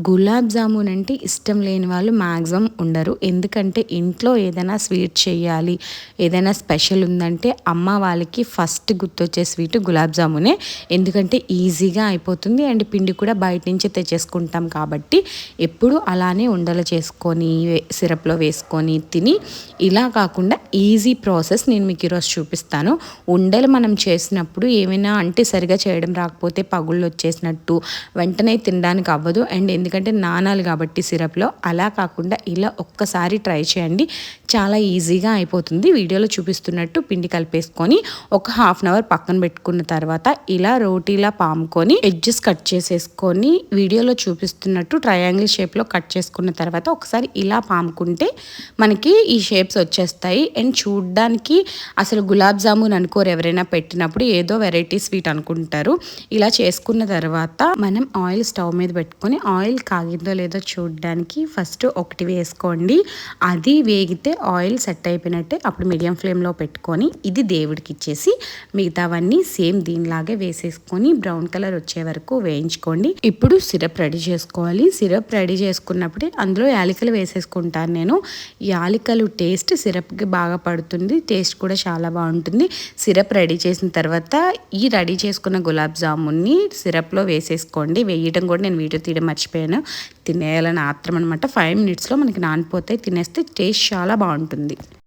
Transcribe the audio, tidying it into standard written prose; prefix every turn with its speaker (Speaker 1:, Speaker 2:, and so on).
Speaker 1: గులాబ్ జామున్ అంటే ఇష్టం లేని వాళ్ళు మ్యాక్సిమం ఉండరు. ఎందుకంటే ఇంట్లో ఏదైనా స్వీట్ చేయాలి, ఏదైనా స్పెషల్ ఉందంటే అమ్మ వాళ్ళకి ఫస్ట్ గుర్తొచ్చే స్వీట్ గులాబ్ జామునే. ఎందుకంటే ఈజీగా అయిపోతుంది అండ్ పిండి కూడా బయట నుంచి తెచ్చేసుకుంటాం కాబట్టి ఎప్పుడు అలానే ఉండలు చేసుకొని సిరప్లో వేసుకొని తిని, ఇలా కాకుండా ఈజీ ప్రాసెస్ నేను మీకు ఈరోజు చూపిస్తాను. ఉండలు మనం చేసినప్పుడు ఏమైనా అంటే సరిగా చేయడం రాకపోతే పగుళ్ళు వచ్చేసినట్టు వెంటనే తినడానికి అవ్వదు. అండ్ ఎందుకంటే నానాలి కాబట్టి సిరప్లో, అలా కాకుండా ఇలా ఒక్కసారి ట్రై చేయండి, చాలా ఈజీగా అయిపోతుంది. వీడియోలో చూపిస్తున్నట్టు పిండి కలిపేసుకొని ఒక హాఫ్ అన్ అవర్ పక్కన పెట్టుకున్న తర్వాత ఇలా రోటీలా పాముకొని ఎడ్జెస్ కట్ చేసేసుకొని వీడియోలో చూపిస్తున్నట్టు ట్రయాంగిల్ షేప్లో కట్ చేసుకున్న తర్వాత ఒకసారి ఇలా పాముకుంటే మనకి ఈ షేప్స్ వచ్చేస్తాయి. అండ్ చూడ్డానికి అసలు గులాబ్ జామున్ అనుకోరు, ఎవరైనా పెట్టినప్పుడు ఏదో వెరైటీ స్వీట్ అనుకుంటారు. ఇలా చేసుకున్న తర్వాత మనం ఆయిల్ స్టవ్ మీద పెట్టుకొని ఆయిల్ కాగిందో లేదో చూడడానికి ఫస్ట్ ఒకటి వేసుకోండి. అది వేగితే ఆయిల్ సెట్ అయిపోయినట్టే, అప్పుడు మీడియం ఫ్లేమ్లో పెట్టుకొని ఇది దేవుడికి ఇచ్చేసి మిగతావన్నీ సేమ్ దీనిలాగే వేసేసుకొని బ్రౌన్ కలర్ వచ్చే వరకు వేయించుకోండి. ఇప్పుడు సిరప్ రెడీ చేసుకోవాలి. సిరప్ రెడీ చేసుకున్నప్పుడే అందులో యాలకులు వేసేసుకుంటాను నేను. యాలకులు టేస్ట్ సిరప్కి బాగా పడుతుంది, టేస్ట్ కూడా చాలా బాగుంటుంది. సిరప్ రెడీ చేసిన తర్వాత ఈ రెడీ చేసుకున్న గులాబ్ జామున్ని సిరప్లో వేసేసుకోండి. వేయడం కూడా నేను వీడియో తీయడం మర్చిపోయాను. తినేయాలని ఆత్రం అనమాట. 5 మినిట్స్లో మనకి నానిపోతాయి. తినేస్తే టేస్ట్ చాలా బాగుంటుంది.